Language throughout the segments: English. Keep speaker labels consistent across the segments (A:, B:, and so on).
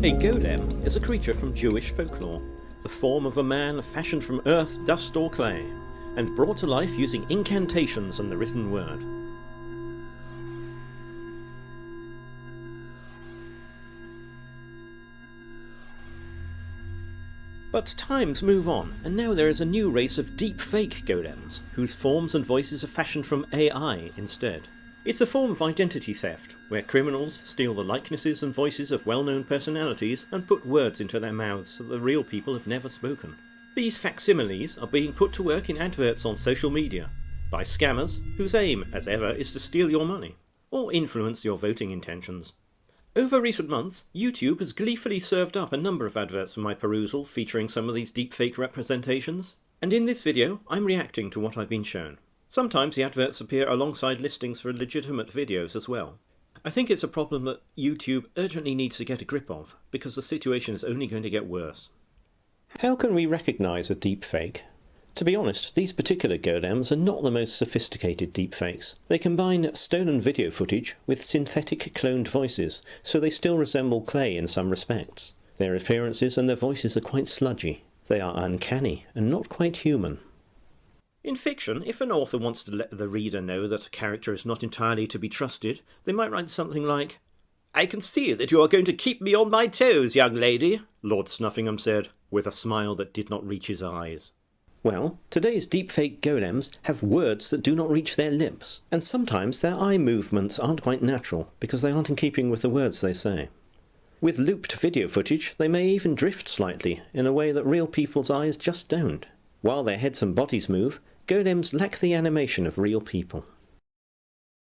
A: A golem is a creature from Jewish folklore, the form of a man fashioned from earth, dust or clay, and brought to life using incantations and the written word. But times move on, and now there is a new race of deepfake golems, whose forms and voices are fashioned from AI instead. It's a form of identity theft, where criminals steal the likenesses and voices of well-known personalities and put words into their mouths that the real people have never spoken. These facsimiles are being put to work in adverts on social media, by scammers whose aim, as ever, is to steal your money, or influence your voting intentions. Over recent months, YouTube has gleefully served up a number of adverts for my perusal featuring some of these deepfake representations, and in this video I'm reacting to what I've been shown. Sometimes the adverts appear alongside listings for legitimate videos as well. I think it's a problem that YouTube urgently needs to get a grip of, because the situation is only going to get worse. How can we recognise a deepfake? To be honest, these particular golems are not the most sophisticated deepfakes. They combine stolen video footage with synthetic cloned voices, so they still resemble clay in some respects. Their appearances and their voices are quite sludgy. They are uncanny and not quite human. In fiction, if an author wants to let the reader know that a character is not entirely to be trusted, they might write something like, "I can see that you are going to keep me on my toes, young lady," Lord Snuffingham said, with a smile that did not reach his eyes. Well, today's deepfake golems have words that do not reach their lips, and sometimes their eye movements aren't quite natural, because they aren't in keeping with the words they say. With looped video footage, they may even drift slightly, in a way that real people's eyes just don't. While their heads and bodies move, golems lack the animation of real people.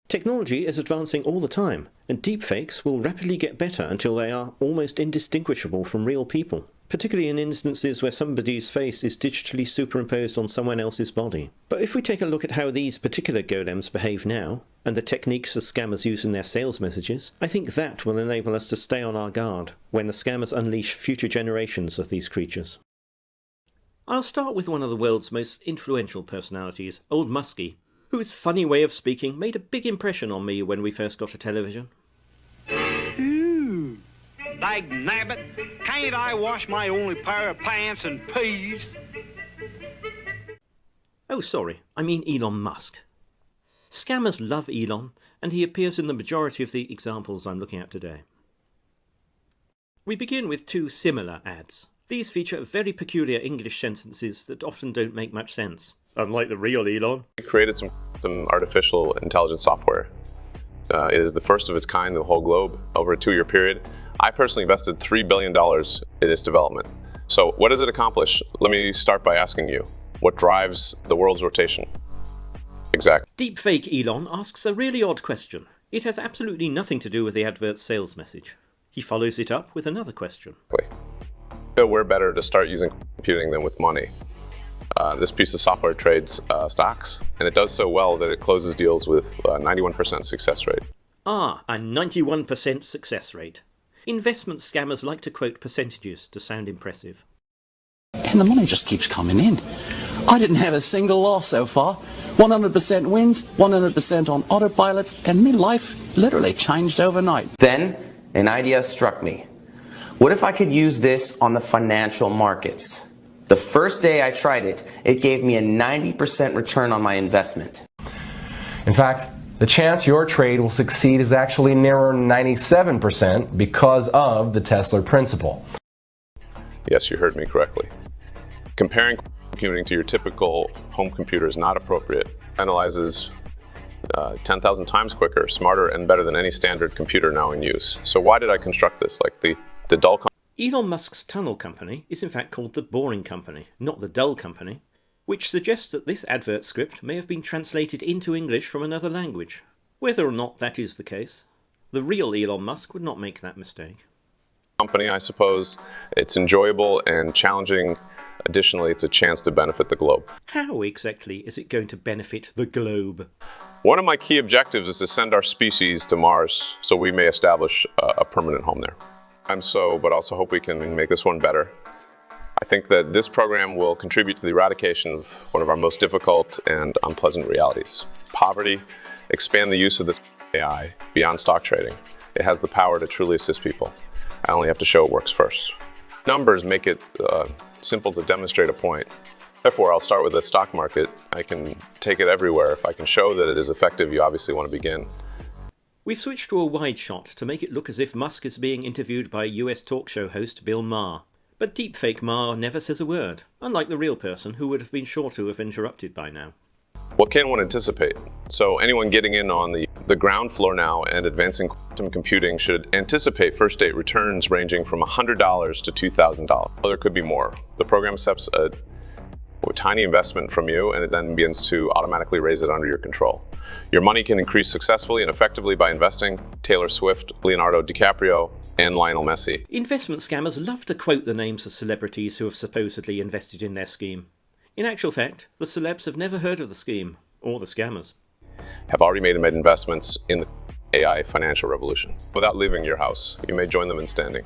A: Technology is advancing all the time, and deepfakes will rapidly get better until they are almost indistinguishable from real people, particularly in instances where somebody's face is digitally superimposed on someone else's body. But if we take a look at how these particular golems behave now, and the techniques the scammers use in their sales messages, I think that will enable us to stay on our guard when the scammers unleash future generations of these creatures. I'll start with one of the world's most influential personalities, Old Muskie, whose funny way of speaking made a big impression on me when we first got a television.
B: Ooh, dag nabbit, can't I wash my only pair of pants in peace?
A: Oh, sorry, I mean Elon Musk. Scammers love Elon, and he appears in the majority of the examples I'm looking at today. We begin with two similar ads. These feature very peculiar English sentences that often don't make much sense. Unlike the real Elon.
C: We created some artificial intelligence software. It is the first of its kind in the whole globe over a 2-year period. I personally invested $3 billion in its development. So what does it accomplish? Let me start by asking you, what drives the world's rotation? Exactly.
A: Deepfake Elon asks a really odd question. It has absolutely nothing to do with the advert's sales message. He follows it up with another question.
C: We're better to start using computing than with money. This piece of software trades stocks, and it does so well that it closes deals with a 91% success rate.
A: Ah, a 91% success rate. Investment scammers like to quote percentages to sound impressive.
D: And the money just keeps coming in. I didn't have a single loss so far. 100% wins, 100% on autopilots, and my life literally changed overnight.
E: Then, an idea struck me. What if I could use this on the financial markets? The first day I tried it, it gave me a 90% return on my investment.
F: In fact, the chance your trade will succeed is actually nearer 97% because of the Tesla principle.
C: Yes, you heard me correctly. Comparing computing to your typical home computer is not appropriate. It analyzes 10,000 times quicker, smarter, and better than any standard computer now in use. So why did I construct this? Like the dull
A: Elon Musk's tunnel company is in fact called the Boring Company, not the Dull Company, which suggests that this advert script may have been translated into English from another language. Whether or not that is the case, the real Elon Musk would not make that mistake.
C: Company, I suppose. It's enjoyable and challenging. Additionally, it's a chance to benefit the globe.
A: How exactly is it going to benefit the globe?
C: One of my key objectives is to send our species to Mars so we may establish a permanent home there. But also hope we can make this one better. I think that this program will contribute to the eradication of one of our most difficult and unpleasant realities. Poverty, expand the use of this AI beyond stock trading. It has the power to truly assist people. I only have to show it works first. Numbers make it simple to demonstrate a point. Therefore, I'll start with the stock market. I can take it everywhere. If I can show that it is effective, you obviously want to begin.
A: We've switched to a wide shot to make it look as if Musk is being interviewed by US talk show host Bill Maher. But deepfake Maher never says a word, unlike the real person who would have been sure to have interrupted by now.
C: What can one anticipate? So anyone getting in on the ground floor now and advancing quantum computing should anticipate first date returns ranging from $100 to $2,000. There could be more. The program accepts a tiny investment from you, and it then begins to automatically raise it under your control. Your money can increase successfully and effectively by investing Taylor Swift, Leonardo DiCaprio, and Lionel Messi.
A: Investment scammers love to quote the names of celebrities who have supposedly invested in their scheme. In actual fact, the celebs have never heard of the scheme, or the scammers.
C: Have already made investments in the AI financial revolution. Without leaving your house, you may join them in standing.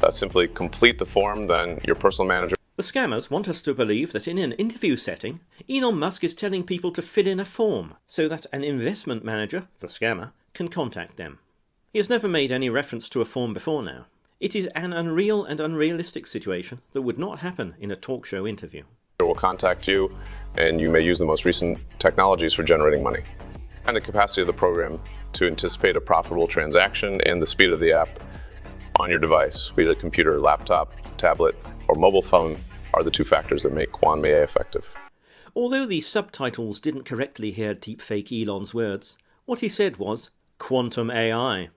C: Simply complete the form, then your personal manager.
A: The scammers want us to believe that in an interview setting, Elon Musk is telling people to fill in a form so that an investment manager, the scammer, can contact them. He has never made any reference to a form before now. It is an unreal and unrealistic situation that would not happen in a talk show interview.
C: Will contact you, and you may use the most recent technologies for generating money. And the capacity of the program to anticipate a profitable transaction and the speed of the app on your device, be it a computer, laptop, tablet, or mobile phone, are the two factors that make quantum AI effective.
A: Although the subtitles didn't correctly hear deepfake Elon's words, what he said was quantum AI.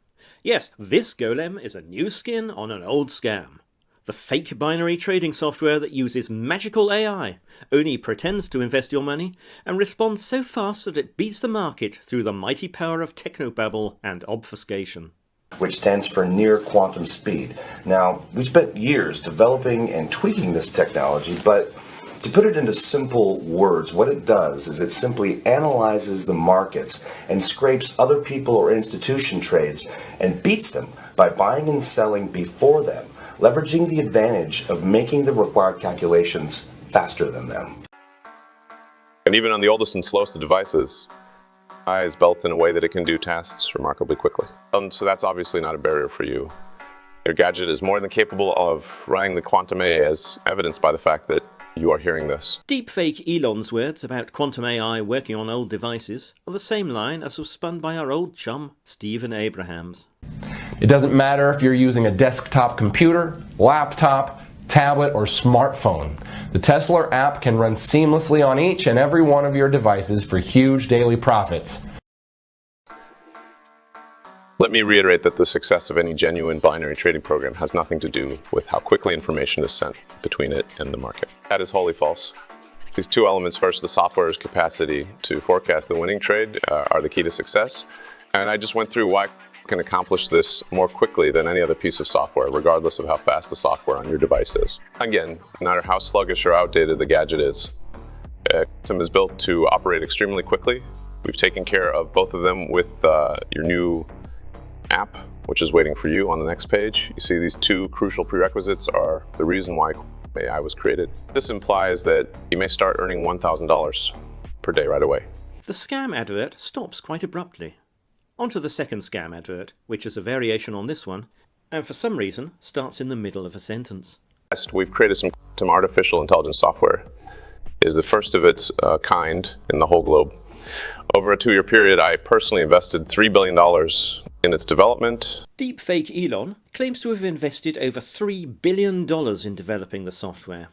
A: Yes, this Golem is a new skin on an old scam. The fake binary trading software that uses magical AI, only pretends to invest your money, and responds so fast that it beats the market through the mighty power of technobabble and obfuscation.
G: Which stands for near quantum speed. Now, we spent years developing and tweaking this technology, but to put it into simple words, what it does is it simply analyzes the markets and scrapes other people or institution trades and beats them by buying and selling before them, leveraging the advantage of making the required calculations faster than them.
C: And even on the oldest and slowest of devices, AI is built in a way that it can do tasks remarkably quickly. So that's obviously not a barrier for you. Your gadget is more than capable of running the quantum AI, as evidenced by the fact that you are hearing this.
A: Deepfake Elon's words about quantum AI working on old devices are the same line as was spun by our old chum, Stephen Abrahams.
F: It doesn't matter if you're using a desktop computer, laptop, tablet, or smartphone. The Tesla app can run seamlessly on each and every one of your devices for huge daily profits.
C: Let me reiterate that the success of any genuine binary trading program has nothing to do with how quickly information is sent between it and the market. That is wholly false. These two elements, first, the software's capacity to forecast the winning trade are the key to success. And I just went through why can accomplish this more quickly than any other piece of software, regardless of how fast the software on your device is. Again, no matter how sluggish or outdated the gadget is, Quantum is built to operate extremely quickly. We've taken care of both of them with your new app, which is waiting for you on the next page. You see these two crucial prerequisites are the reason why AI was created. This implies that you may start earning $1,000 per day right away.
A: The scam advert stops quite abruptly. Onto the second scam advert, which is a variation on this one, and for some reason starts in the middle of a sentence.
C: We've created some artificial intelligence software. It is the first of its kind in the whole globe. Over a 2-year period, I personally invested $3 billion in its development.
A: Deepfake Elon claims to have invested over $3 billion in developing the software.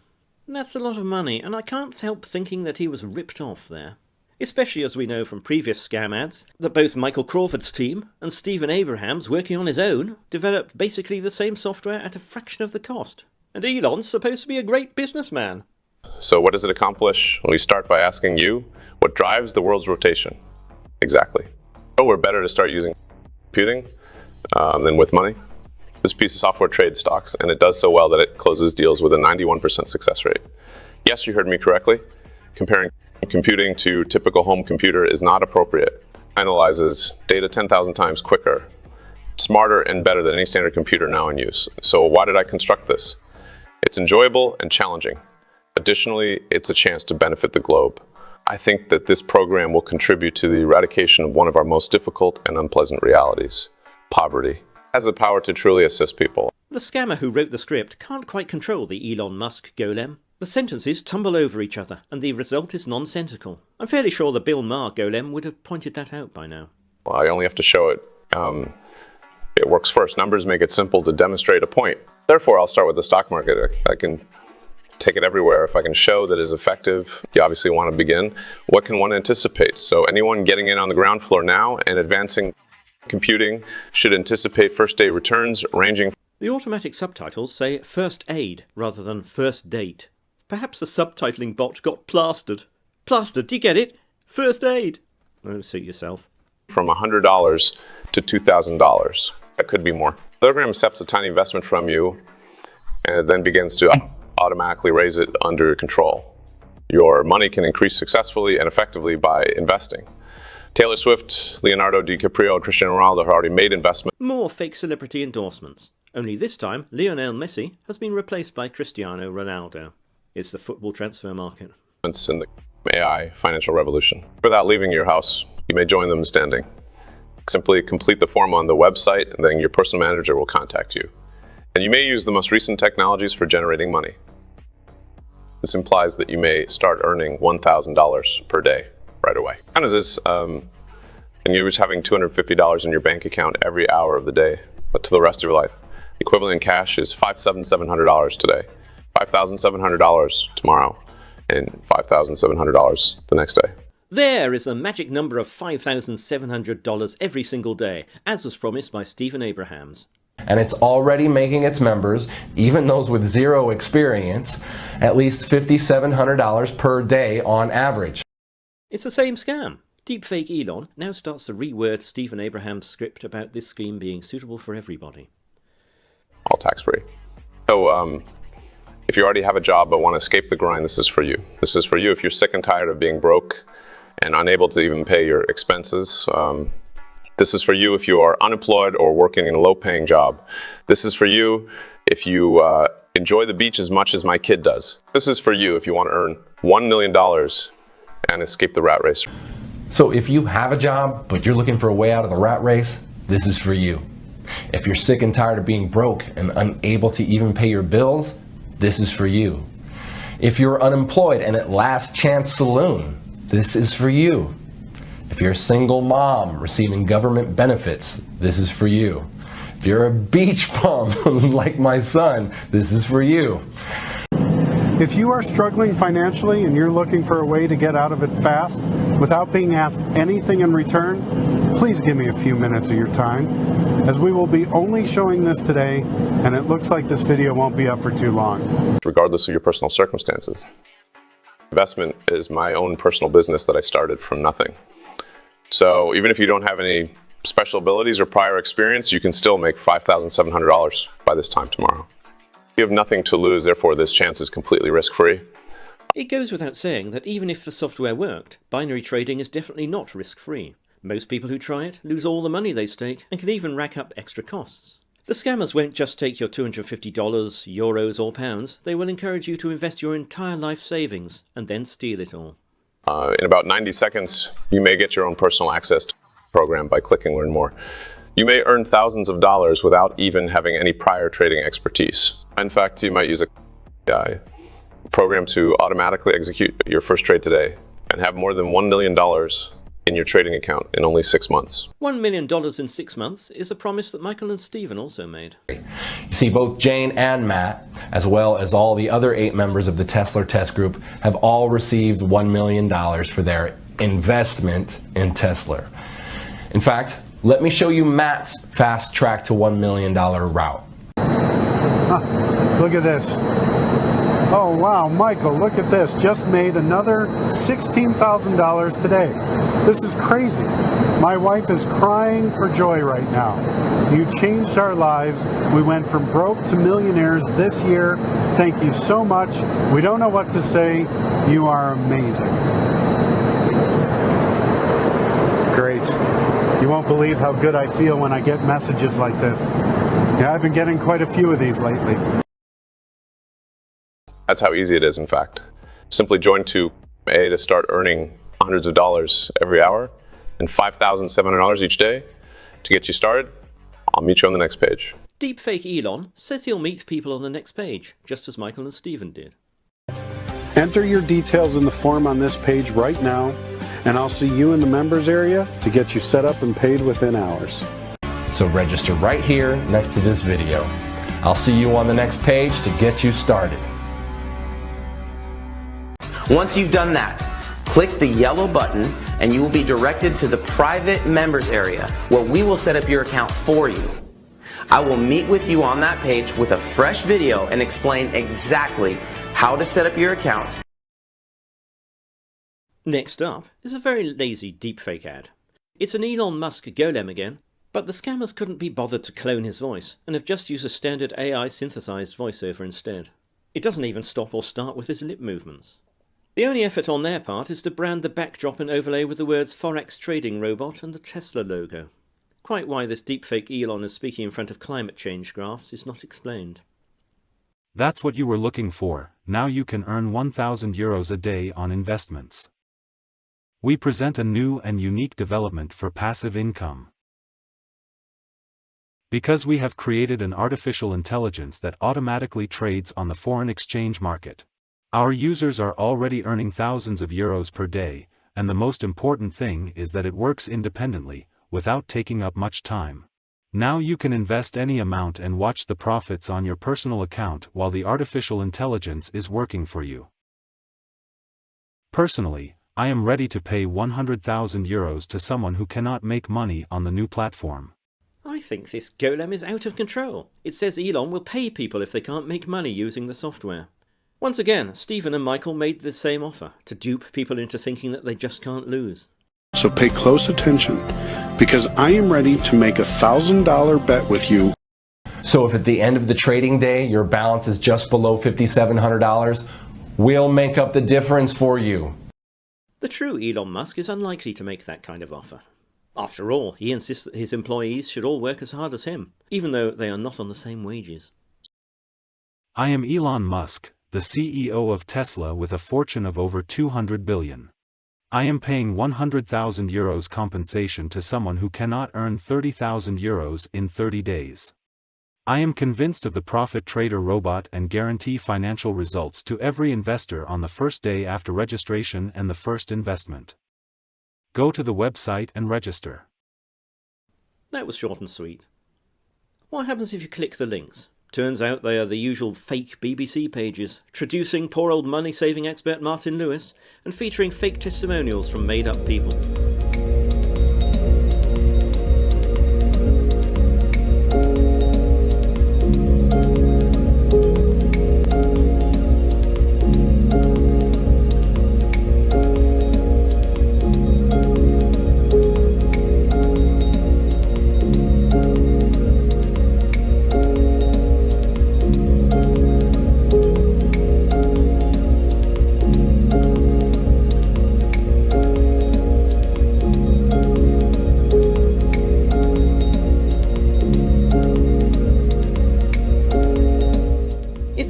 A: That's a lot of money, and I can't help thinking that he was ripped off there. Especially as we know from previous scam ads that both Michael Crawford's team and Stephen Abrahams, working on his own, developed basically the same software at a fraction of the cost. And Elon's supposed to be a great businessman.
C: So what does it accomplish? We start by asking you, what drives the world's rotation? Exactly. So we're better to start using computing than with money. This piece of software trades stocks, and it does so well that it closes deals with a 91% success rate. Yes, you heard me correctly. Comparing computing to typical home computer is not appropriate. It analyzes data 10,000 times quicker, smarter and better than any standard computer now in use. So why did I construct this? It's enjoyable and challenging. Additionally, it's a chance to benefit the globe. I think that this program will contribute to the eradication of one of our most difficult and unpleasant realities, poverty. has the power to truly assist people.
A: The scammer who wrote the script can't quite control the Elon Musk Golem. The sentences tumble over each other, and the result is nonsensical. I'm fairly sure the Bill Maher Golem would have pointed that out by now.
C: Well, I only have to show it. It works first. Numbers make it simple to demonstrate a point. Therefore, I'll start with the stock market. I can take it everywhere. If I can show that it's effective, you obviously want to begin. What can one anticipate? So anyone getting in on the ground floor now and advancing computing should anticipate first-day returns ranging.
A: The automatic subtitles say first aid rather than first date. Perhaps the subtitling bot got plastered. Plastered, do you get it? First aid. Oh, suit yourself.
C: From $100 to $2,000. That could be more. The program accepts a tiny investment from you and then begins to automatically raise it under control. Your money can increase successfully and effectively by investing. Taylor Swift, Leonardo DiCaprio, and Cristiano Ronaldo have already made investments.
A: More fake celebrity endorsements. Only this time, Lionel Messi has been replaced by Cristiano Ronaldo. It's the football transfer market.
C: In the AI financial revolution. Without leaving your house, you may join them standing. Simply complete the form on the website, and then your personal manager will contact you. And you may use the most recent technologies for generating money. This implies that you may start earning $1,000 per day right away. How does this, and you're just having $250 in your bank account every hour of the day, but to the rest of your life. The equivalent in cash is $5,700 today, $5,700 tomorrow, and $5,700 the next day.
A: There is a magic number of $5,700 every single day, as was promised by Stephen Abrahams.
F: And it's already making its members, even those with zero experience, at least $5,700 per day on average.
A: It's the same scam. Deepfake Elon now starts to reword Stephen Abrahams' script about this scheme being suitable for everybody.
C: All tax-free. So if you already have a job but want to escape the grind, this is for you. This is for you if you're sick and tired of being broke and unable to even pay your expenses. This is for you if you are unemployed or working in a low-paying job. This is for you if you enjoy the beach as much as my kid does. This is for you if you want to earn $1 million and escape the rat race.
F: So if you have a job, but you're looking for a way out of the rat race, this is for you. If you're sick and tired of being broke and unable to even pay your bills, this is for you. If you're unemployed and at Last Chance Saloon, this is for you. If you're a single mom receiving government benefits, this is for you. If you're a beach bum like my son, this is for you.
H: If you are struggling financially and you're looking for a way to get out of it fast without being asked anything in return, please give me a few minutes of your time, as we will be only showing this today, and it looks like this video won't be up for too long.
C: Regardless of your personal circumstances. Investment is my own personal business that I started from nothing. So even if you don't have any special abilities or prior experience, you can still make $5,700 by this time tomorrow. You have nothing to lose, therefore this chance is completely risk-free.
A: It goes without saying that even if the software worked, binary trading is definitely not risk-free. Most people who try it lose all the money they stake and can even rack up extra costs. The scammers won't just take your $250, euros or pounds, they will encourage you to invest your entire life savings and then steal it all.
C: In about 90 seconds, you may get your own personal access to the program by clicking Learn More. You may earn thousands of dollars without even having any prior trading expertise. In fact, you might use a program to automatically execute your first trade today and have more than $1 million in your trading account in only 6 months.
A: $1 million in 6 months is a promise that Michael and Stephen also made.
F: You see, both Jane and Matt, as well as all the other 8 members of the Tesla test group, have all received $1 million for their investment in Tesla. In fact, let me show you Matt's fast track to $1 million route.
H: Look at this. Oh wow, Michael, look at this. Just made another $16,000 today. This is crazy. My wife is crying for joy right now. You changed our lives. We went from broke to millionaires this year. Thank you so much. We don't know what to say. You are amazing. Great. You won't believe how good I feel when I get messages like this. Yeah, I've been getting quite a few of these lately.
C: That's how easy it is, in fact. Simply join to A to start earning hundreds of dollars every hour and $5,700 each day to get you started. I'll meet you on the next page.
A: Deepfake Elon says he'll meet people on the next page, just as Michael and Stephen did.
H: Enter your details in the form on this page right now, and I'll see you in the members area to get you set up and paid within hours.
F: So register right here next to this video. I'll see you on the next page to get you started.
E: Once you've done that, click the yellow button and you will be directed to the private members area where we will set up your account for you. I will meet with you on that page with a fresh video and explain exactly how to set up your account.
A: Next up is a very lazy deepfake ad. It's an Elon Musk Golem again, but the scammers couldn't be bothered to clone his voice and have just used a standard AI synthesized voiceover instead. It doesn't even stop or start with his lip movements. The only effort on their part is to brand the backdrop and overlay with the words Forex Trading Robot and the Tesla logo. Quite why this deepfake Elon is speaking in front of climate change graphs is not explained.
I: That's what you were looking for. Now you can earn €1,000 a day on investments. We present a new and unique development for passive income. Because we have created an artificial intelligence that automatically trades on the foreign exchange market. Our users are already earning thousands of euros per day, and the most important thing is that it works independently, without taking up much time. Now you can invest any amount and watch the profits on your personal account while the artificial intelligence is working for you. Personally, I am ready to pay €100,000 to someone who cannot make money on the new platform.
A: I think this Golem is out of control. It says Elon will pay people if they can't make money using the software. Once again, Stephen and Michael made the same offer, to dupe people into thinking that they just can't lose.
H: So pay close attention, because I am ready to make a $1,000 bet with you.
F: So if at the end of the trading day your balance is just below $5,700, we'll make up the difference for you.
A: The true Elon Musk is unlikely to make that kind of offer. After all, he insists that his employees should all work as hard as him, even though they are not on the same wages.
I: I am Elon Musk, the CEO of Tesla with a fortune of over 200 billion. I am paying €100,000 compensation to someone who cannot earn €30,000 in 30 days. I am convinced of the profit trader robot and guarantee financial results to every investor on the first day after registration and the first investment. Go to the website and register.
A: That was short and sweet. What happens if you click the links? Turns out they are the usual fake BBC pages, traducing poor old money-saving expert Martin Lewis and featuring fake testimonials from made-up people.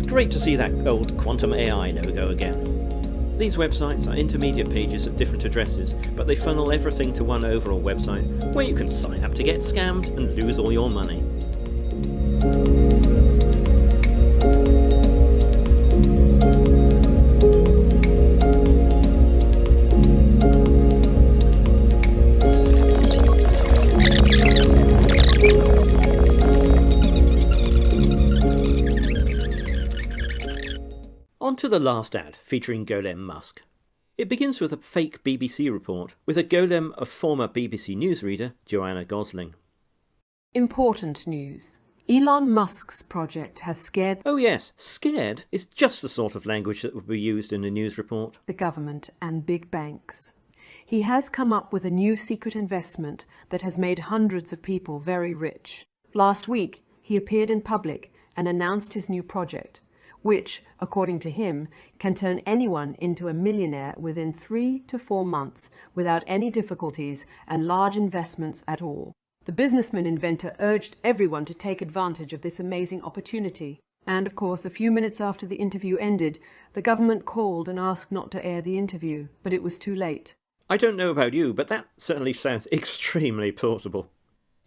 A: Great to see that old quantum AI logo again. These websites are intermediate pages at different addresses, but they funnel everything to one overall website where you can sign up to get scammed and lose all your money. On to the last ad, featuring Golem Musk. It begins with a fake BBC report, with a Golem of former BBC newsreader Joanna Gosling.
J: Important news. Elon Musk's project has scared
A: Oh yes, scared is just the sort of language that would be used in a news report.
J: the government and big banks. He has come up with a new secret investment that has made hundreds of people very rich. Last week, he appeared in public and announced his new project, which, according to him, can turn anyone into a millionaire within 3 to 4 months without any difficulties and large investments at all. The businessman inventor urged everyone to take advantage of this amazing opportunity. And, of course, a few minutes after the interview ended, the government called and asked not to air the interview, but it was too late.
A: I don't know about you, but that certainly sounds extremely plausible.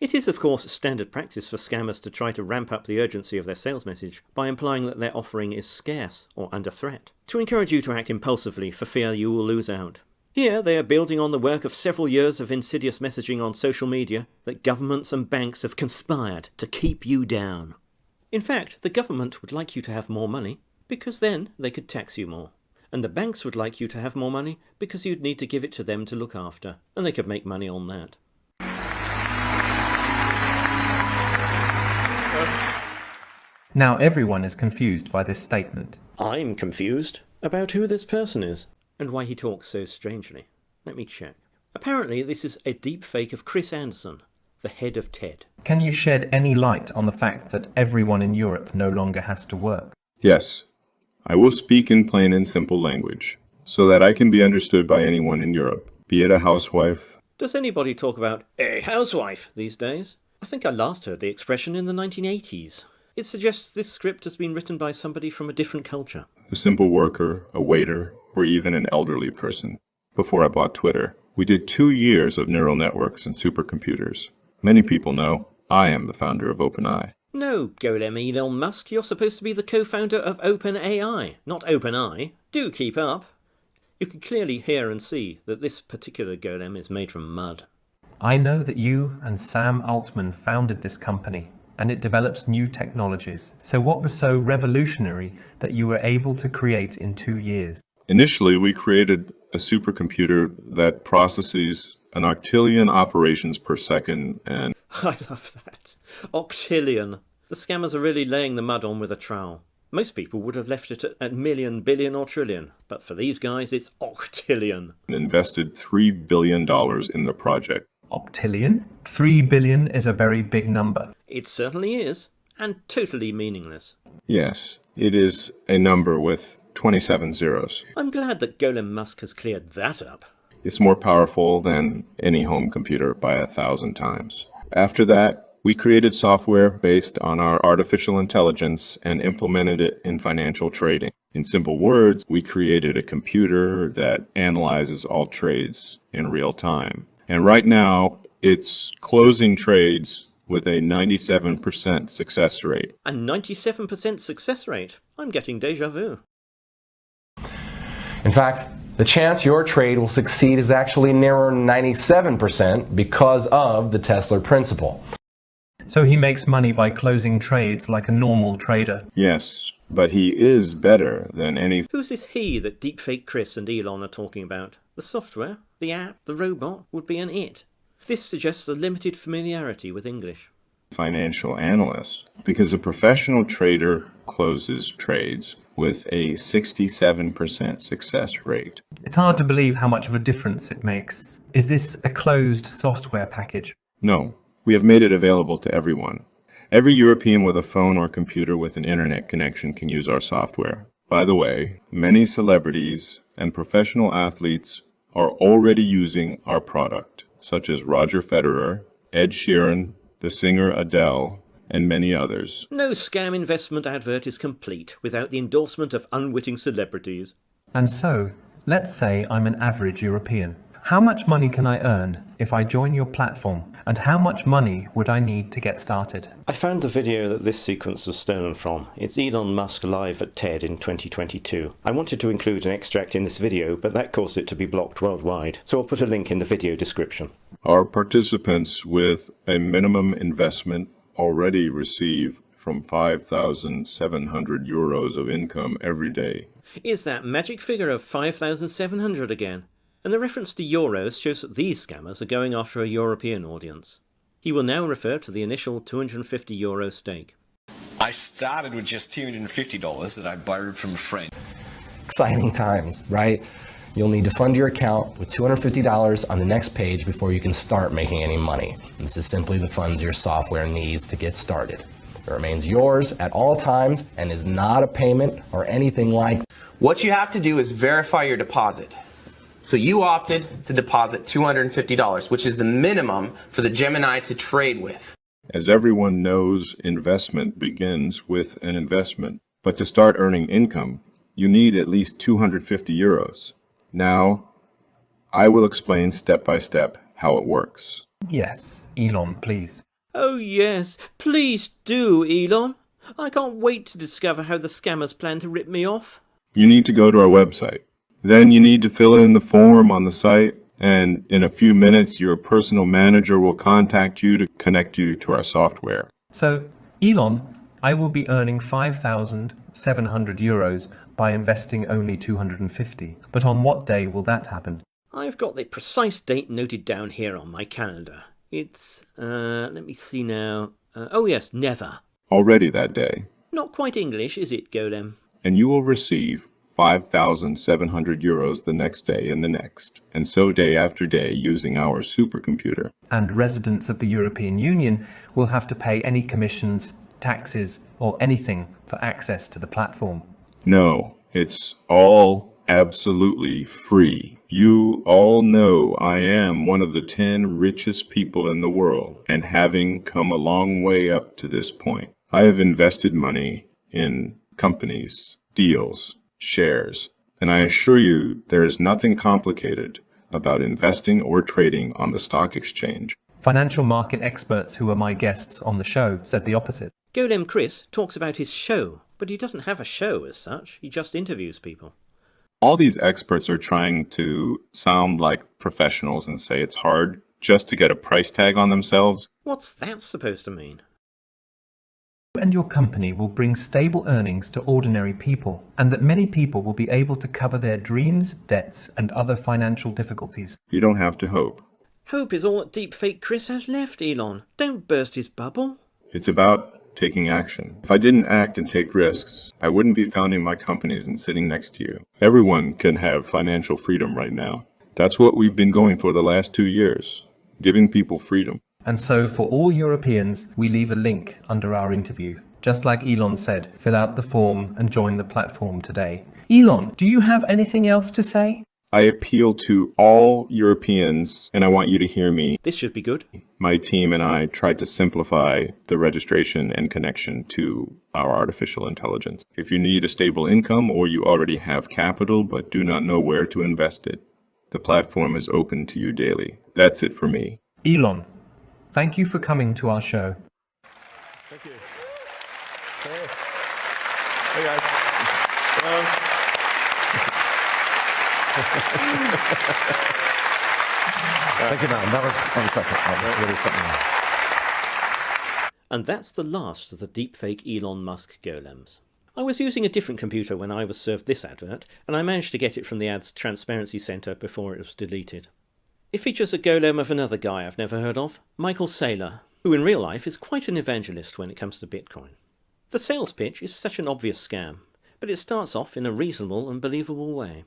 A: It is, of course, standard practice for scammers to try to ramp up the urgency of their sales message by implying that their offering is scarce or under threat, to encourage you to act impulsively for fear you will lose out. Here they are building on the work of several years of insidious messaging on social media that governments and banks have conspired to keep you down. In fact, the government would like you to have more money because then they could tax you more. And the banks would like you to have more money because you'd need to give it to them to look after, and they could make money on that.
K: Now everyone is confused by this statement.
A: I'm confused about who this person is, and why he talks so strangely. Let me check. Apparently this is a deepfake of Chris Anderson, the head of TED.
K: Can you shed any light on the fact that everyone in Europe no longer has to work?
L: Yes. I will speak in plain and simple language, so that I can be understood by anyone in Europe, be it a housewife.
A: Does anybody talk about a housewife these days? I think I last heard the expression in the 1980s. It suggests this script has been written by somebody from a different culture.
L: A simple worker, a waiter, or even an elderly person. Before I bought Twitter, we did 2 years of neural networks and supercomputers. Many people know I am the founder of OpenAI.
A: No, Golem Elon Musk, you're supposed to be the co-founder of OpenAI, not OpenAI. Do keep up. You can clearly hear and see that this particular golem is made from mud.
K: I know that you and Sam Altman founded this company, and it develops new technologies. So what was so revolutionary that you were able to create in 2 years?
L: Initially, we created a supercomputer that processes an octillion operations per second and...
A: I love that. Octillion. The scammers are really laying the mud on with a trowel. Most people would have left it at million, billion or trillion, but for these guys it's octillion.
L: invested $3 billion in the project.
K: Octillion? 3 billion is a very big number.
A: It certainly is, and totally meaningless.
L: Yes, it is a number with 27 zeros.
A: I'm glad that Golem Musk has cleared that up.
L: It's more powerful than any home computer by 1,000 times. After that, we created software based on our artificial intelligence and implemented it in financial trading. In simple words, we created a computer that analyzes all trades in real time. And right now, it's closing trades with a 97% success rate.
A: A 97% success rate? I'm getting deja vu.
F: In fact, the chance your trade will succeed is actually nearer 97% because of the Tesla principle.
K: So he makes money by closing trades like a normal trader.
L: Yes, but he is better than any...
A: Who's this he that Deepfake Chris and Elon are talking about? The software, the app, the robot would be an it. This suggests a limited familiarity with English.
L: financial analyst, because a professional trader closes trades with a 67% success rate.
K: It's hard to believe how much of a difference it makes. Is this a closed software package?
L: No, we have made it available to everyone. Every European with a phone or computer with an internet connection can use our software. By the way, many celebrities and professional athletes are already using our product, such as Roger Federer, Ed Sheeran, the singer Adele, and many others.
A: No scam investment advert is complete without the endorsement of unwitting celebrities.
K: And so, let's say I'm an average European. How much money can I earn if I join your platform? And how much money would I need to get started?
A: I found the video that this sequence was stolen from. It's Elon Musk live at TED in 2022. I wanted to include an extract in this video, but that caused it to be blocked worldwide, so I'll put a link in the video description.
L: Our participants with a minimum investment already receive from 5,700 euros of income every day.
A: Is that magic figure of 5,700 again? And the reference to euros shows that these scammers are going after a European audience. He will now refer to the initial €250 stake.
M: I started with just $250 that I borrowed from a friend.
F: Exciting times, right? You'll need to fund your account with $250 on the next page before you can start making any money. This is simply the funds your software needs to get started. It remains yours at all times and is not a payment or anything like that.
E: What you have to do is verify your deposit. So you opted to deposit $250, which is the minimum for the Gemini to trade with.
L: As everyone knows, investment begins with an investment. But to start earning income, you need at least 250 euros. Now, I will explain step by step how it works.
K: Yes, Elon, please.
A: Oh yes, please do, Elon. I can't wait to discover how the scammers plan to rip me off.
L: You need to go to our website. Then you need to fill in the form on the site, and in a few minutes your personal manager will contact you to connect you to our software.
K: So, Elon, I will be earning 5,700 euros by investing only 250. But on what day will that happen?
A: I've got the precise date noted down here on my calendar. It's, let me see now. Oh yes, never.
L: Already that day.
A: Not quite English, is it, Golem?
L: And you will receive 5,700 euros the next day and the next, and so day after day using our supercomputer.
K: And residents of the European Union will have to pay any commissions, taxes, or anything for access to the platform.
L: No, it's all absolutely free. You all know I am one of the 10 richest people in the world, and having come a long way up to this point, I have invested money in companies, deals, shares, and I assure you there is nothing complicated about investing or trading on the stock exchange.
K: Financial market experts who are my guests on the show said the opposite.
A: Golem Chris talks about his show, but he doesn't have a show as such. He just interviews people.
L: All these experts are trying to sound like professionals and say it's hard just to get a price tag on themselves.
A: What's that supposed to mean?
K: And your company will bring stable earnings to ordinary people, and that many people will be able to cover their dreams, debts, and other financial difficulties.
L: You don't have to hope.
A: Hope is all that Deepfake Chris has left, Elon. Don't burst his bubble.
L: It's about taking action. If I didn't act and take risks, I wouldn't be founding my companies and sitting next to you. Everyone can have financial freedom right now. That's what we've been going for the last 2 years, giving people freedom.
K: And so for all Europeans, we leave a link under our interview. Just like Elon said, fill out the form and join the platform today. Elon, do you have anything else to say?
L: I appeal to all Europeans, and I want you to hear me.
A: This should be good.
L: My team and I tried to simplify the registration and connection to our artificial intelligence. If you need a stable income or you already have capital but do not know where to invest it, the platform is open to you daily. That's it for me.
K: Elon, thank you for coming to our show.
L: Thank you. Hey guys.
N: Thank you, man. That was really something.
A: And that's the last of the deepfake Elon Musk golems. I was using a different computer when I was served this advert, and I managed to get it from the ad's transparency center before it was deleted. It features a golem of another guy I've never heard of, Michael Saylor, who in real life is quite an evangelist when it comes to Bitcoin. The sales pitch is such an obvious scam, but it starts off in a reasonable and believable way.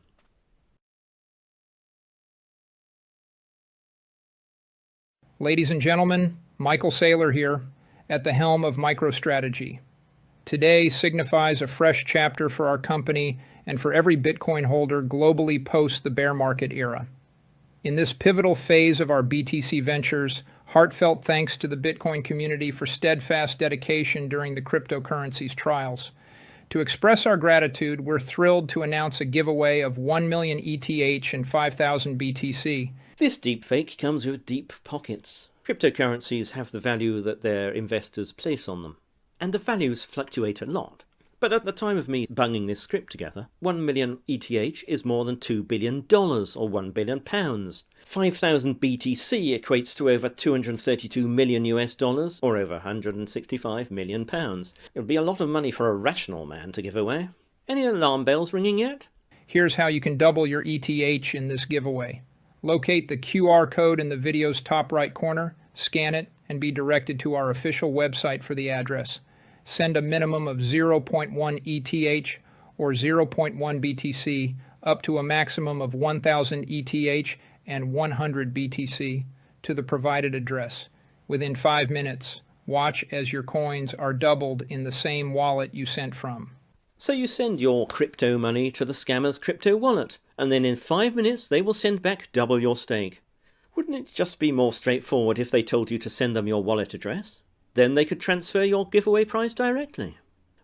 O: Ladies and gentlemen, Michael Saylor here, at the helm of MicroStrategy. Today signifies a fresh chapter for our company and for every Bitcoin holder globally post the bear market era. In this pivotal phase of our BTC ventures, heartfelt thanks to the Bitcoin community for steadfast dedication during the cryptocurrency's trials. To express our gratitude, we're thrilled to announce a giveaway of 1 million ETH and 5,000 BTC.
A: This deepfake comes with deep pockets. Cryptocurrencies have the value that their investors place on them, and the values fluctuate a lot. But at the time of me bunging this script together, 1 million ETH is more than $2 billion, or £1 billion. 5,000 BTC equates to over $232 million US, or over £165 million. It would be a lot of money for a rational man to give away. Any alarm bells ringing yet?
O: Here's how you can double your ETH in this giveaway. Locate the QR code in the video's top right corner, scan it, and be directed to our official website for the address. Send a minimum of 0.1 ETH or 0.1 BTC up to a maximum of 1,000 ETH and 100 BTC to the provided address. Within 5 minutes, watch as your coins are doubled in the same wallet you sent from.
A: So you send your crypto money to the scammer's crypto wallet, and then in 5 minutes they will send back double your stake. Wouldn't it just be more straightforward if they told you to send them your wallet address? Then they could transfer your giveaway prize directly.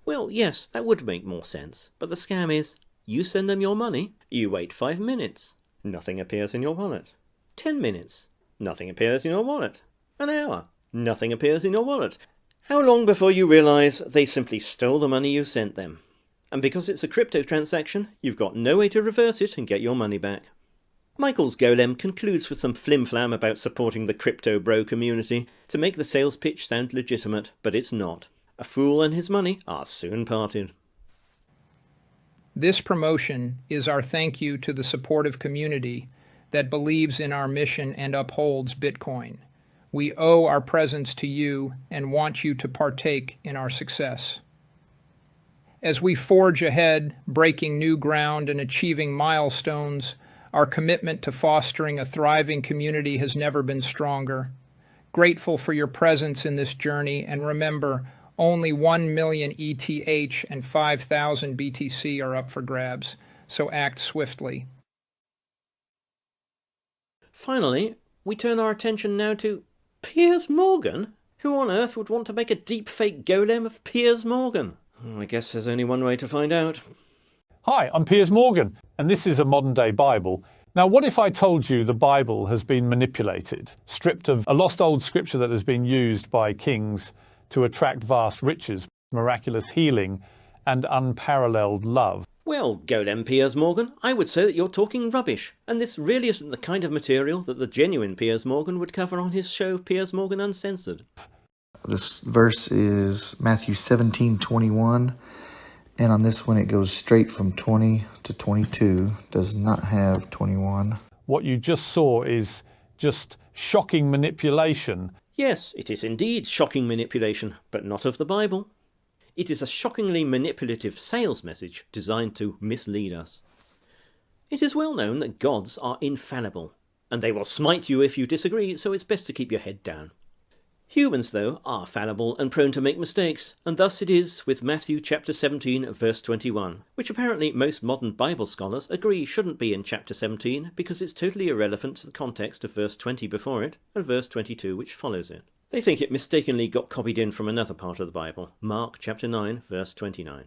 A: Well, yes, that would make more sense, but the scam is, you send them your money, you wait 5 minutes, nothing appears in your wallet. 10 minutes, nothing appears in your wallet. An hour, Nothing appears in your wallet. How long before you realise they simply stole the money you sent them? And because it's a crypto transaction, you've got no way to reverse it and get your money back. Michael's Golem concludes with some flim-flam about supporting the crypto bro community to make the sales pitch sound legitimate, but it's not. A fool and his money are soon parted.
O: This promotion is our thank you to the supportive community that believes in our mission and upholds Bitcoin. We owe our presence to you and want you to partake in our success. As we forge ahead, breaking new ground and achieving milestones, our commitment to fostering a thriving community has never been stronger. Grateful for your presence in this journey, and remember, only 1 million ETH and 5,000 BTC are up for grabs, so act swiftly.
A: Finally, we turn our attention now to Piers Morgan? Who on earth would want to make a deepfake golem of Piers Morgan? I guess there's only one way to find out.
P: Hi, I'm Piers Morgan, and this is a modern-day Bible. Now, what if I told you the Bible has been manipulated, stripped of a lost old scripture that has been used by kings to attract vast riches, miraculous healing, and unparalleled love?
A: Well, Golem Piers Morgan, I would say that you're talking rubbish, and this really isn't the kind of material that the genuine Piers Morgan would cover on his show Piers Morgan Uncensored.
Q: This verse is Matthew 17:21, and on this one it goes straight from 20 to 22, does not have 21.
P: What you just saw is just shocking manipulation.
A: Yes, it is indeed shocking manipulation, but not of the Bible. It is a shockingly manipulative sales message designed to mislead us. It is well known that gods are infallible, and they will smite you if you disagree, so it's best to keep your head down. Humans, though, are fallible and prone to make mistakes, and thus it is with Matthew chapter 17, verse 21, which apparently most modern Bible scholars agree shouldn't be in chapter 17 because it's totally irrelevant to the context of verse 20 before it and verse 22 which follows it. They think it mistakenly got copied in from another part of the Bible, Mark chapter 9, verse 29.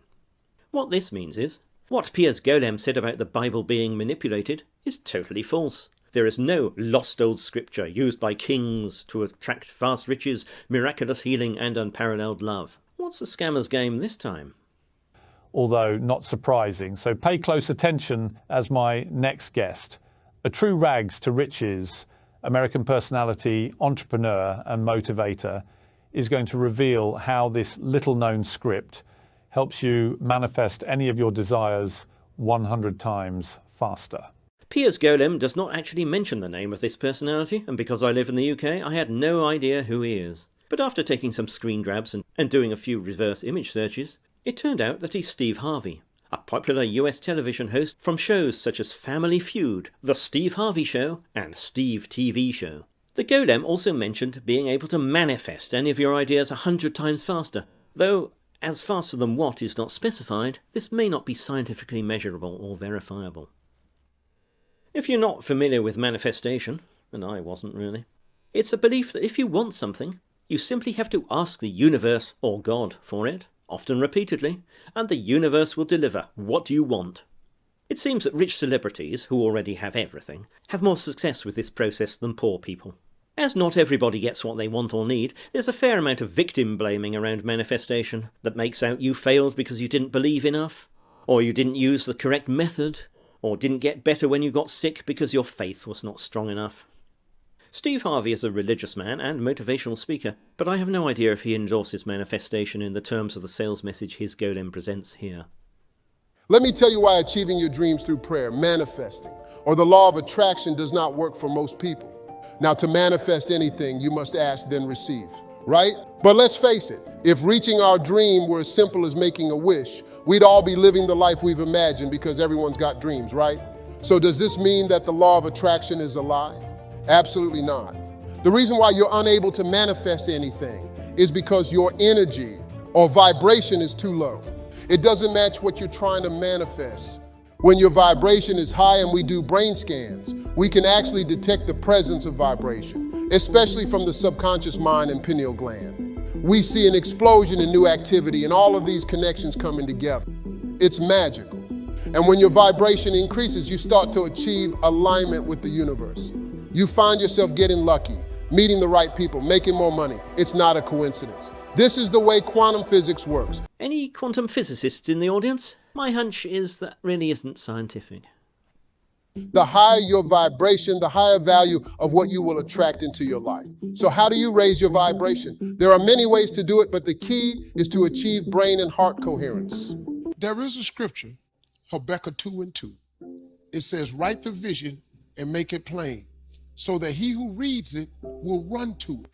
A: What this means is, what Piers Golem said about the Bible being manipulated is totally false. There is no lost old scripture used by kings to attract vast riches, miraculous healing and unparalleled love. What's the scammer's game this time?
P: Although not surprising, so pay close attention as my next guest. A true rags to riches American personality, entrepreneur and motivator is going to reveal how this little-known script helps you manifest any of your desires 100 times faster.
A: Piers Golem does not actually mention the name of this personality, and because I live in the UK, I had no idea who he is. But after taking some screen grabs and doing a few reverse image searches, it turned out that he's Steve Harvey, a popular US television host from shows such as Family Feud, The Steve Harvey Show, and Steve TV Show. The Golem also mentioned being able to manifest any of your ideas 100 times faster, though, as faster than what is not specified, this may not be scientifically measurable or verifiable. If you're not familiar with manifestation, and I wasn't really, it's a belief that if you want something, you simply have to ask the universe or God for it, often repeatedly, and the universe will deliver what you want. It seems that rich celebrities, who already have everything, have more success with this process than poor people. As not everybody gets what they want or need, there's a fair amount of victim blaming around manifestation that makes out you failed because you didn't believe enough, or you didn't use the correct method, or didn't get better when you got sick because your faith was not strong enough. Steve Harvey is a religious man and motivational speaker, but I have no idea if he endorses manifestation in the terms of the sales message his Golem presents here.
R: Let me tell you why achieving your dreams through prayer, manifesting, or the law of attraction does not work for most people. Now, to manifest anything, you must ask, then receive, right? But let's face it, if reaching our dream were as simple as making a wish, we'd all be living the life we've imagined because everyone's got dreams, right? So does this mean that the law of attraction is a lie? Absolutely not. The reason why you're unable to manifest anything is because your energy or vibration is too low. It doesn't match what you're trying to manifest. When your vibration is high and we do brain scans, we can actually detect the presence of vibration, especially from the subconscious mind and pineal gland. We see an explosion in new activity and all of these connections coming together. It's magical. And when your vibration increases, you start to achieve alignment with the universe. You find yourself getting lucky, meeting the right people, making more money. It's not a coincidence. This is the way quantum physics works.
A: Any quantum physicists in the audience? My hunch is that really isn't scientific.
R: The higher your vibration, the higher value of what you will attract into your life. So how do you raise your vibration? There are many ways to do it, but the key is to achieve brain and heart coherence.
S: There is a scripture, Habakkuk 2:2. It says, write the vision and make it plain, so that he who reads it will run to it.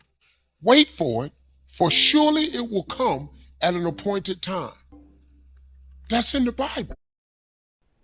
S: Wait for it, for surely it will come at an appointed time. That's in the Bible.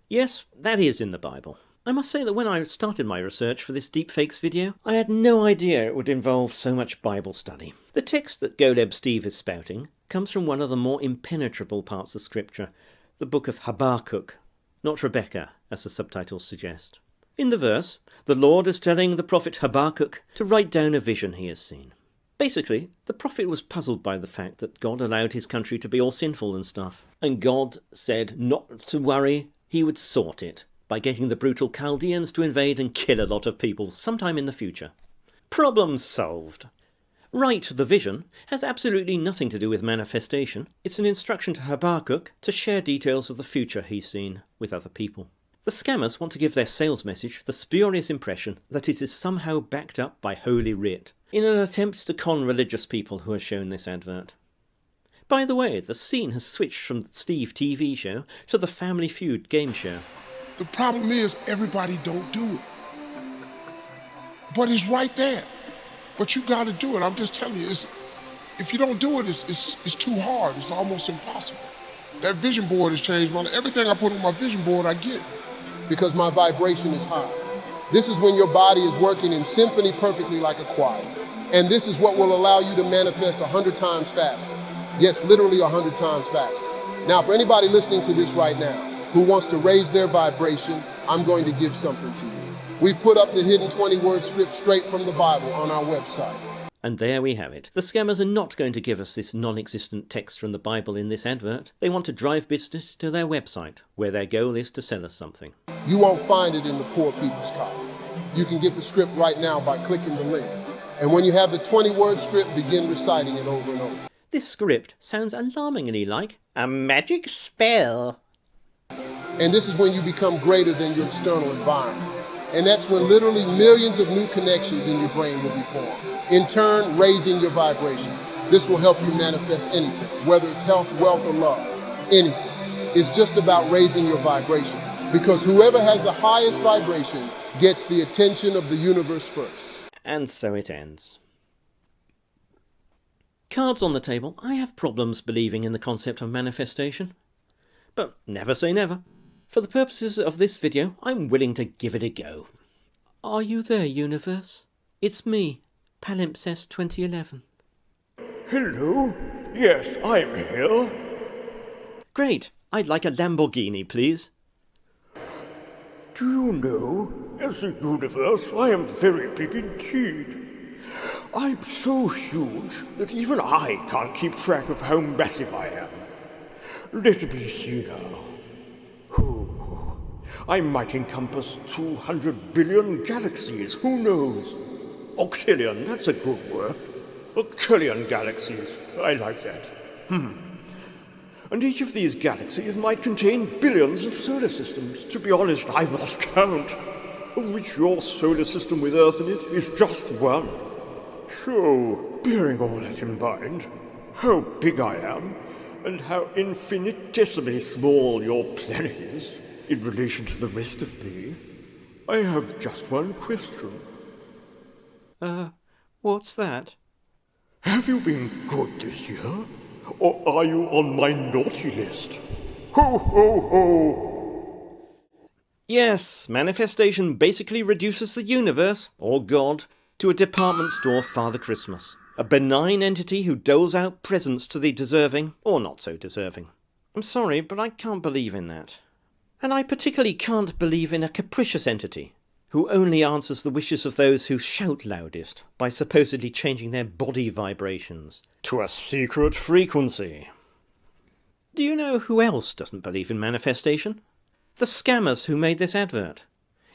A: Yes, that is in the Bible. I must say that when I started my research for this deepfakes video, I had no idea it would involve so much Bible study. The text that Golem Steve is spouting comes from one of the more impenetrable parts of Scripture, the book of Habakkuk, not Rebecca, as the subtitles suggest. In the verse, the Lord is telling the prophet Habakkuk to write down a vision he has seen. Basically, the prophet was puzzled by the fact that God allowed his country to be all sinful and stuff, and God said not to worry, he would sort it by getting the brutal Chaldeans to invade and kill a lot of people sometime in the future. Problem solved. Write the vision has absolutely nothing to do with manifestation. It's an instruction to Habakkuk to share details of the future he's seen with other people. The scammers want to give their sales message the spurious impression that it is somehow backed up by Holy Writ, in an attempt to con religious people who are shown this advert. By the way, the scene has switched from the Steve TV show to the Family Feud game show.
S: The problem is everybody don't do it. But it's right there. But you got to do it. I'm just telling you, if you don't do it, it's too hard. It's almost impossible. That vision board has changed. Everything I put on my vision board, I get.
R: Because my vibration is high. This is when your body is working in symphony perfectly like a choir. And this is what will allow you to manifest 100 times faster. Yes, literally 100 times faster. Now, for anybody listening to this right now who wants to raise their vibration, I'm going to give something to you. We put up the hidden 20-word script straight from the Bible on our website.
A: And there we have it. The scammers are not going to give us this non-existent text from the Bible in this advert. They want to drive business to their website, where their goal is to sell us something.
R: You won't find it in the poor people's copy. You can get the script right now by clicking the link. And when you have the 20-word script, begin reciting it over and over.
A: This script sounds alarmingly like a magic spell.
R: And this is when you become greater than your external environment. And that's when literally millions of new connections in your brain will be formed, in turn raising your vibration. This will help you manifest anything, whether it's health, wealth, or love, anything. It's just about raising your vibration, because whoever has the highest vibration gets the attention of the universe first.
A: And so it ends. Cards on the table, I have problems believing in the concept of manifestation. But never say never. For the purposes of this video, I'm willing to give it a go. Are you there, universe? It's me, Palimpsest 2011.
T: Hello? Yes, I'm here.
A: Great. I'd like a Lamborghini, please.
T: Do you know, as a universe, I am very big indeed. I'm so huge that even I can't keep track of how massive I am. Let me see now. I might encompass 200 billion galaxies, who knows? Octillion, that's a good word. Octillion galaxies, I like that. And each of these galaxies might contain billions of solar systems. To be honest, I lost count. Of which your solar system with Earth in it is just one. So, bearing all that in mind, how big I am, and how infinitesimally small your planet is, in relation to the rest of me, I have just one question.
A: What's that?
T: Have you been good this year? Or are you on my naughty list? Ho, ho, ho!
A: Yes, manifestation basically reduces the universe, or God, to a department store Father Christmas. A benign entity who doles out presents to the deserving, or not so deserving. I'm sorry, but I can't believe in that. And I particularly can't believe in a capricious entity who only answers the wishes of those who shout loudest by supposedly changing their body vibrations to a secret frequency. Do you know who else doesn't believe in manifestation? The scammers who made this advert.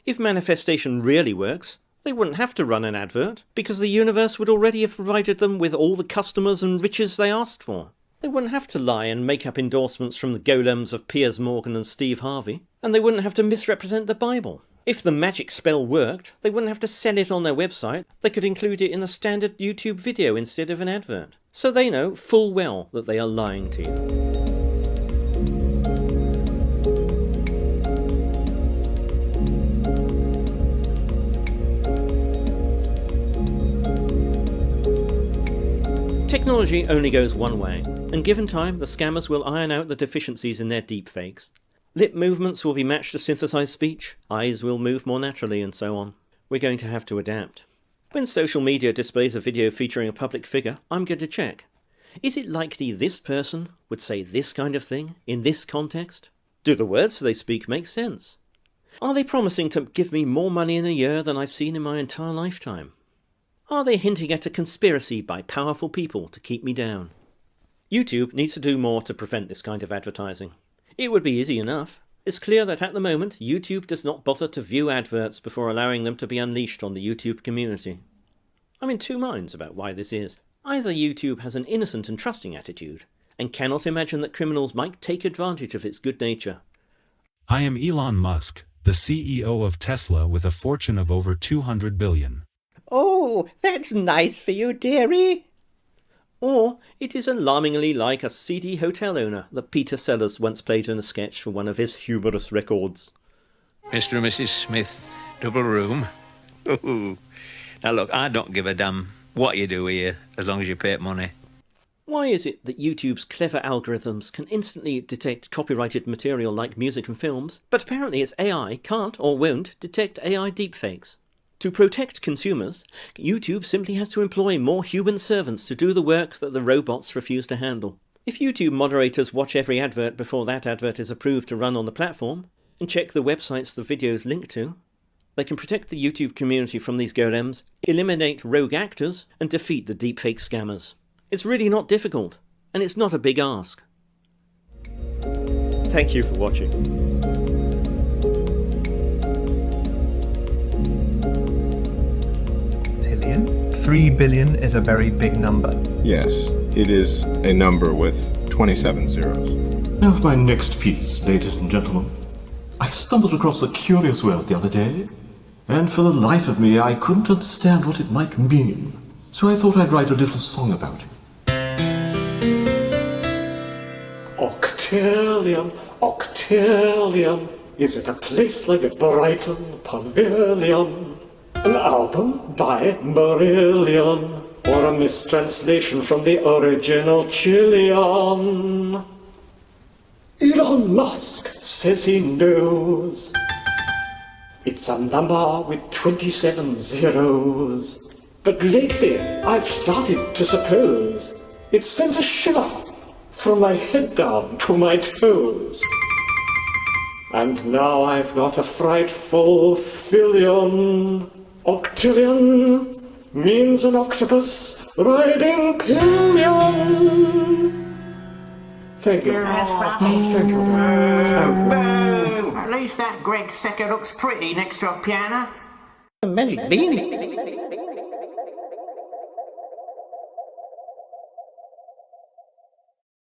A: If manifestation really works, They wouldn't have to run an advert, because the universe would already have provided them with all the customers and riches they asked for. They wouldn't have to lie and make up endorsements from the golems of Piers Morgan and Steve Harvey, and they wouldn't have to misrepresent the Bible. If the magic spell worked, they wouldn't have to sell it on their website. They could include it in a standard YouTube video instead of an advert. So they know full well that they are lying to you. Technology only goes one way, and given time, the scammers will iron out the deficiencies in their deepfakes. Lip movements will be matched to synthesized speech, eyes will move more naturally, and so on. We're going to have to adapt. When social media displays a video featuring a public figure, I'm going to check. Is it likely this person would say this kind of thing in this context? Do the words they speak make sense? Are they promising to give me more money in a year than I've seen in my entire lifetime? Are they hinting at a conspiracy by powerful people to keep me down? YouTube needs to do more to prevent this kind of advertising. It would be easy enough. It's clear that at the moment, YouTube does not bother to view adverts before allowing them to be unleashed on the YouTube community. I'm in two minds about why this is. Either YouTube has an innocent and trusting attitude, and cannot imagine that criminals might take advantage of its good nature.
I: I am Elon Musk, the CEO of Tesla with a fortune of over 200 billion.
A: Oh, that's nice for you, dearie. Or it is alarmingly like a seedy hotel owner that Peter Sellers once played in a sketch for one of his humorous records.
U: Mr. and Mrs. Smith, double room. Ooh. Now look, I don't give a damn what you do here, as long as you pay money.
A: Why is it that YouTube's clever algorithms can instantly detect copyrighted material like music and films, but apparently its AI can't or won't detect AI deepfakes? To protect consumers, YouTube simply has to employ more human servants to do the work that the robots refuse to handle. If YouTube moderators watch every advert before that advert is approved to run on the platform, and check the websites the videos link to, they can protect the YouTube community from these golems, eliminate rogue actors, and defeat the deepfake scammers. It's really not difficult, and it's not a big ask. Thank you for watching.
K: Tillion, 3 billion is a very big number.
L: Yes, it is a number with 27 zeros.
V: Now for my next piece, ladies and gentlemen. I stumbled across a curious word the other day, and for the life of me I couldn't understand what it might mean, so I thought I'd write a little song about it. Octillion, Octillion, is it a place like a Brighton Pavilion? An album by Marillion, or a mistranslation from the original Chilean? Elon Musk says he knows. It's a number with 27 zeros. But lately I've started to suppose it sent a shiver from my head down to my toes. And now I've got a frightful fillion. Octillion means an octopus riding pillion. Thank you. Thank you.
W: At least that Greg Secker looks pretty next to a piano.
A: Magic beans.